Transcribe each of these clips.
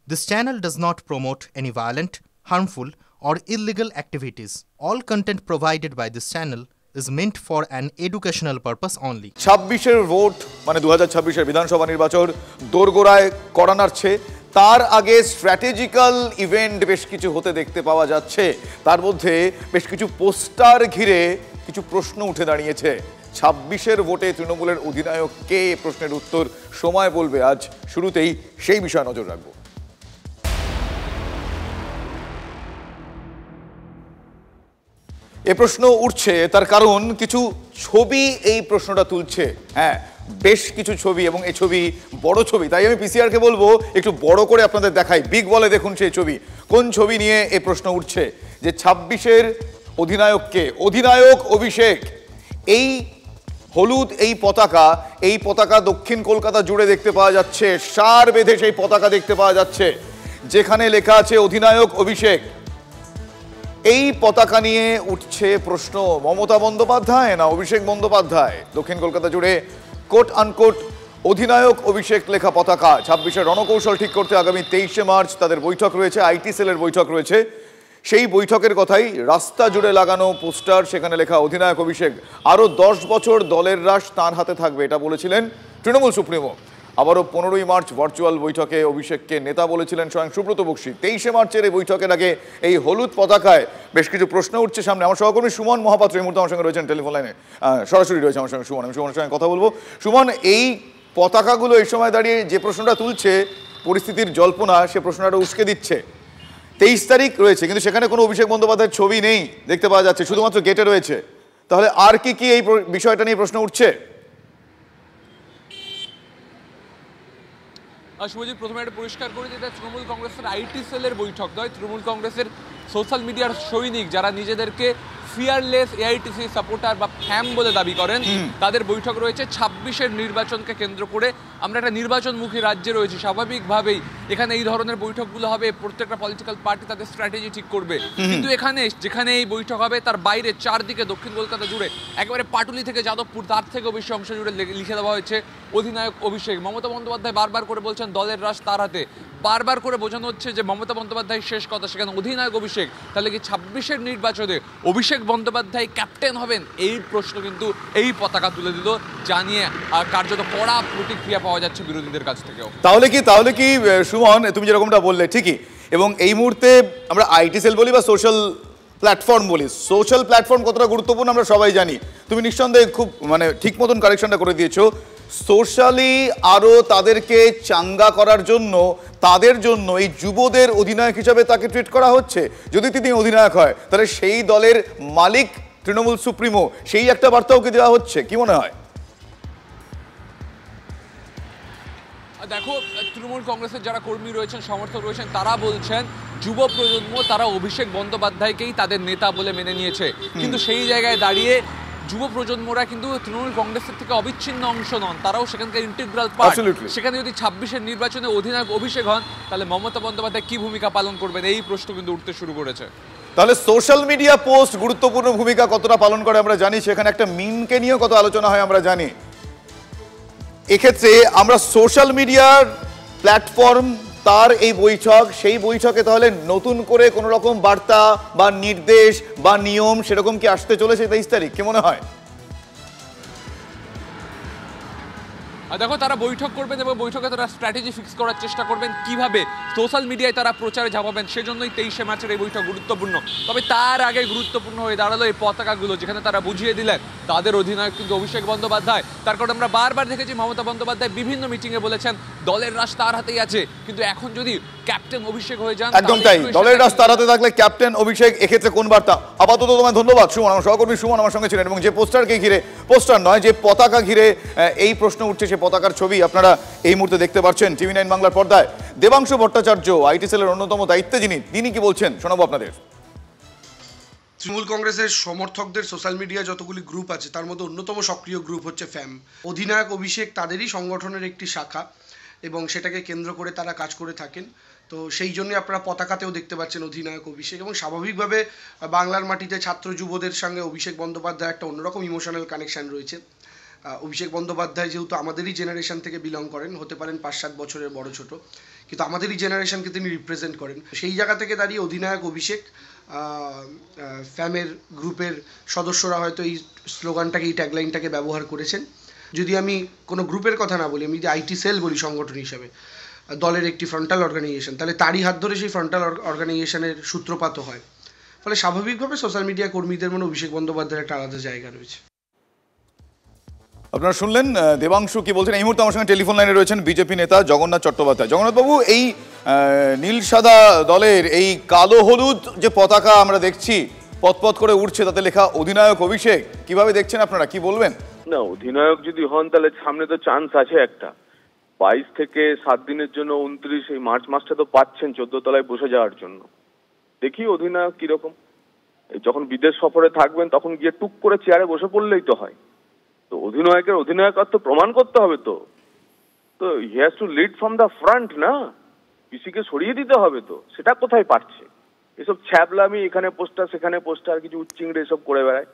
This channel does not promote any violent, harmful, or illegal activities. All content provided by this channel is meant for an educational purpose only. 26-এর vote মানে 2026-এর বিধানসভা নির্বাচন দোরগোড়ায় কড়া নাড়ছে। তার আগে স্ট্র্যাটেজিক্যাল ইভেন্ট বেশ কিছু হতে দেখতে পাওয়া যাচ্ছে। তার মধ্যে বেশ কিছু পোস্টার ঘিরে কিছু প্রশ্ন উঠে দাঁড়িয়েছে। 26-এর ভোটে তৃণমূলের অধিনায়ক কে, প্রশ্নের উত্তর সময় বলবে। আজ শুরুতেই সেই বিষয়ে নজর রাখবো। এ প্রশ্ন উঠছে তার কারণ কিছু ছবি এই প্রশ্নটা তুলছে। হ্যাঁ, বেশ কিছু ছবি, এবং এই ছবি বড় ছবি, তাই আমি পিসিআরকে বলবো একটু বড় করে আপনাদের দেখাই। বিগ বলে দেখুন সেই ছবি। কোন ছবি নিয়ে এই প্রশ্ন উঠছে যে 26-এর অধিনায়ককে, অধিনায়ক অভিষেক। এই হলুদ এই পতাকা দক্ষিণ কলকাতা জুড়ে দেখতে পাওয়া যাচ্ছে। সার বেঁধে সেই পতাকা দেখতে পাওয়া যাচ্ছে যেখানে লেখা আছে অধিনায়ক অভিষেক। এই পতাকা নিয়ে উঠছে প্রশ্ন, মমতা বন্দ্যোপাধ্যায় না অভিষেক বন্দ্যোপাধ্যায়? দক্ষিণ কলকাতা জুড়ে কোট আনকোট অধিনায়ক অভিষেক লেখা পতাকা। 26-এর রণকৌশল ঠিক করতে আগামী 23শে মার্চ তাদের বৈঠক রয়েছে, আইটি সেলের বৈঠক রয়েছে। সেই বৈঠকের কথাই রাস্তা জুড়ে লাগানো পোস্টার, সেখানে লেখা অধিনায়ক অভিষেক। আরও 10 বছর দলের রাশ তাঁর হাতে থাকবে, এটা বলেছিলেন তৃণমূল সুপ্রিমো। আবারও 15ই মার্চ ভার্চুয়াল বৈঠকে অভিষেককে নেতা বলেছিলেন স্বয়ং সুব্রত বক্সী। 23শে মার্চের এই বৈঠকের আগে এই হলুদ পতাকায় বেশ কিছু প্রশ্ন উঠছে সামনে। আমার সহকর্মী সুমন মহাপাত্র এই মুহূর্তে আমার সঙ্গে রয়েছেন টেলিফোন লাইনে, সরাসরি রয়েছে আমার সঙ্গে সুমন। আমি সুমনের সঙ্গে কথা বলবো। সুমন, এই পতাকাগুলো এই সময় দাঁড়িয়ে যে প্রশ্নটা তুলছে, পরিস্থিতির জল্পনা, সে প্রশ্নটা উস্কে দিচ্ছে। 23 তারিখ রয়েছে, কিন্তু সেখানে কোনো অভিষেক বন্দ্যোপাধ্যায়ের ছবি নেই দেখতে পাওয়া যাচ্ছে, শুধুমাত্র গেটে রয়েছে। তাহলে আর কি এই বিষয়টা নিয়ে প্রশ্ন উঠছে? শুভজিৎ, প্রথমে একটা পরিষ্কার করে যে এটা তৃণমূল কংগ্রেসের আইটি সেলের বৈঠক নয়, তৃণমূল কংগ্রেসের সোশ্যাল মিডিয়ার সৈনিক যারা নিজেদেরকে ফিয়ারলেস এআইটিসি সাপোর্টার বা ফ্যাম বলে দাবি করেন, তাদের বৈঠক রয়েছে। 26-এর নির্বাচনকে কেন্দ্র করে আমরা একটা নির্বাচনমুখী রাজ্যে রয়েছি, স্বাভাবিকভাবেই এখানে এই ধরনের বৈঠকগুলো হবে। প্রত্যেকটা পলিটিক্যাল পার্টি তাদের স্ট্র্যাটেজি ঠিক করবে, কিন্তু এখানে যেখানে এই বৈঠক হবে তার বাইরে চারদিকে দক্ষিণ কলকাতা জুড়ে একেবারে পাটুলি থেকে যাদবপুর তার থেকেও বেশি অংশ জুড়ে লিখে দেওয়া হয়েছে অধিনায়ক অভিষেক। মমতা বন্দ্যোপাধ্যায় বারবার করে বলছেন দলের রাশ তার হাতে, বারবার করে বোঝানো হচ্ছে যে মমতা বন্দ্যোপাধ্যায়ের শেষ কথা, সেখানে অধিনায়ক অভিষেক। তাহলে কি 26-এর নির্বাচনে অভিষেক বন্দ্যোপাধ্যায় ক্যাপ্টেন হবেন? এই প্রশ্ন কিন্তু এই পতাকা তুলে দিল, জানিয়ে কার্যত কড়া প্রতিক্রিয়া পাওয়া যাচ্ছে বিরোধীদের কাছ থেকেও। তাহলে কি সুমন, তুমি যেরকমটা বললে ঠিকই। এবং এই মুহূর্তে আমরা আইটি সেল বলি বা সোশ্যাল প্ল্যাটফর্ম বলি, সোশ্যাল প্ল্যাটফর্ম কতটা গুরুত্বপূর্ণ আমরা সবাই জানি। তুমি নিঃসন্দেহে খুব ঠিক মতন কারেকশনটা করে দিয়েছো। সোশ্যালি আরও তাদেরকে চাঙ্গা করার জন্য, তাদের জন্য এই যুবদের অধিনায়ক হিসাবে তাকে ট্রিট করা হচ্ছে। যদি তিনি অধিনায়ক হয় তাহলে সেই দলের মালিক তৃণমূল সুপ্রিমো, সেই একটা বার্তাও কি দেওয়া হচ্ছে? কি মনে হয়? দেখো, তৃণমূল কংগ্রেসের যারা কর্মী রয়েছেন, সমর্থক রয়েছেন, তারা বলছেন যুব প্রজন্ম তারা অভিষেক বন্দ্যোপাধ্যায়কেই তাদের নেতা বলে মেনে নিয়েছে, কিন্তু সেই জায়গায় দাঁড়িয়ে যুব প্রজন্মরা কিন্তু তৃণমূল কংগ্রেসের থেকে অবিচ্ছিন্ন অংশ নন, তারাও সেখানকার ইন্টিগ্রাল পার্ট। সেখানে যদি 26-এর নির্বাচনে অধিনায়ক অভিষেক হন, তাহলে মমতা বন্দ্যোপাধ্যায় কি ভূমিকা পালন করবেন, এই প্রশ্ন কিন্তু উঠতে শুরু করেছে। তাহলে সোশ্যাল মিডিয়া পোস্ট গুরুত্বপূর্ণ ভূমিকা কতটা পালন করে আমরা জানি, সেখানে একটা মিমকে নিয়েও কত আলোচনা হয় আমরা জানি। এক্ষেত্রে আমরা সোশ্যাল মিডিয়ার প্ল্যাটফর্ম, তার এই বৈঠক, সেই বৈঠকে তাহলে নতুন করে কোনো রকম বার্তা বা নির্দেশ বা নিয়ম সেরকম কি আসতে চলেছে 23 তারিখ? কি মনে হয়? দেখো, তারা বৈঠক করবেন এবং বৈঠকে তারা স্ট্র্যাটেজি ফিক্স করার চেষ্টা করবেন কিভাবে সোশ্যাল মিডিয়ায় তারা প্রচারে ঝাঁপাবেন। সেজন্যই 23শে মার্চের এই বৈঠক গুরুত্বপূর্ণ। তবে তার আগে গুরুত্বপূর্ণ হয়ে দাঁড়ালো এই পতাকাগুলো, যেখানে তারা বুঝিয়ে দিলেন তাদের অধিনায়ক কিন্তু অভিষেক বন্দ্যোপাধ্যায়। তার কারণ আমরা বারবার দেখেছি মমতা বন্দ্যোপাধ্যায় বিভিন্ন মিটিংয়ে বলেছেন দলের রাশ তার হাতেই আছে, কিন্তু এখন যদি ক্যাপ্টেন অভিষেক হয়ে যান, একদম তাই, দলের রাশ তার হাতে থাকলে ক্যাপ্টেন অভিষেক। এক্ষেত্রে কোন বার্তা? আপাতত তোমায় ধন্যবাদ সুমন, আমার সহকর্মী সুমন আমার সঙ্গে ছিলেন। এবং যে পোস্টারকে ঘিরে, পোস্টার নয়, যে পতাকা ঘিরে এই প্রশ্ন উঠছে, সে পতাকার ছবি আপনারা এই মুহূর্তে দেখতে পাচ্ছেন TV9 বাংলার পর্দায়। দেবাংশু ভট্টাচার্য আইটি সেলের অন্যতম দায়িত্বে, তিনি কি বলছেন শোনাবো আপনাদের। তৃণমূল কংগ্রেসের সমর্থকদের সোশ্যাল মিডিয়া যতগুলি গ্রুপ আছে তার মধ্যে অন্যতম সক্রিয় গ্রুপ হচ্ছে ফ্যাম। অধিনায়ক অভিষেক তাদেরই সংগঠনের একটি শাখা এবং সেটাকে কেন্দ্র করে তারা কাজ করে থাকেন। তো সেই জন্যই আপনারা পতাকাতেও দেখতে পাচ্ছেন অধিনায়ক অভিষেক। এবং স্বাভাবিকভাবে বাংলার মাটিতে ছাত্র যুবদের সঙ্গে অভিষেক বন্দ্যোপাধ্যায় একটা অন্যরকম ইমোশনাল কানেকশান রয়েছে। অভিষেক বন্দ্যোপাধ্যায় যেহেতু আমাদেরই জেনারেশন থেকে বিলং করেন, হতে পারেন 5-7 বছরের বড় ছোট, কিন্তু আমাদেরই জেনারেশনকে তিনি রিপ্রেজেন্ট করেন। সেই জায়গা থেকে দাঁড়িয়ে অধিনায়ক অভিষেক ফ্যামের গ্রুপের সদস্যরা হয়তো এই স্লোগানটাকে, এই ট্যাগলাইনটাকে ব্যবহার করেছেন। যদি আমি কোনো গ্রুপের কথা না বলি, আমি যদি আইটি সেল বলি সংগঠন হিসাবে, দলের একটি ফ্রন্টাল অর্গানাইজেশন, তাহলে তারই হাত ধরে সেই ফ্রন্টাল অর্গানাইজেশনের সূত্রপাত হয়। ফলে স্বাভাবিকভাবে সোশ্যাল মিডিয়া কর্মীদের মনে অভিষেক বন্দ্যোপাধ্যায়ের একটা আলাদা জায়গা রয়েছে। আপনারা শুনলেন দেবাংশু কি বলছেন। এই মুহূর্তে আমার সঙ্গে টেলিফোন লাইনে রয়েছেন বিজেপি নেতা জগন্নাথ চট্টোপাধ্যায়। জগন্নাথবাবু, এই নীল সাদা দলের এই কালো হলুদ যে পতাকা আমরা দেখছি পথ করে উঠছে, তাতে লেখা অধিনায়ক অভিষেক, কিভাবে দেখছেন আপনারা, কি বলবেন? না, অধিনায়ক যদি হন তাহলে সামনে তো চান্স আছে একটা, 22 থেকে 7 দিনের জন্য 29 এই মার্চ মাসটা তো পাচ্ছেন 14 তলায় বসে যাওয়ার জন্য। দেখি অধিনায়ক কিরকম, যখন বিদেশ সফরে থাকবেন তখন গিয়ে টুক করে চেয়ারে বসে পড়লেই তো হয়। তো অধিনায়কের অধিনায়কত্ব প্রমাণ করতে হবে, তো he has to lead from the front না, পিসিকে সরিয়ে দিতে হবে। তো সেটা কোথায় পারছে? এসব ছ্যাবলামি, এখানে পোস্টার সেখানে পোস্টার, কিছু উচ্চিংড়ে এসব করে বেড়ায়।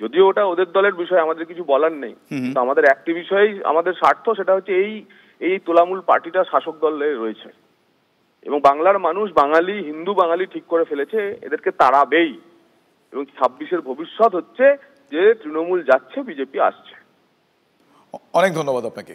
যদিও ওটা ওদের দলের বিষয়, আমাদের কিছু বলার নেই, তো আমাদের একটি বিষয়েই আমাদের স্বার্থ, সেটা হচ্ছে এই তোলামূল পার্টিটা শাসক দলে রয়েছে এবং বাংলার মানুষ, বাঙালি, হিন্দু বাঙালি ঠিক করে ফেলেছে এদেরকে তাড়াবেই, এবং 26-এর ভবিষ্যৎ হচ্ছে যে তৃণমূল যাচ্ছে, বিজেপি আসছে। অনেক ধন্যবাদ আপনাকে।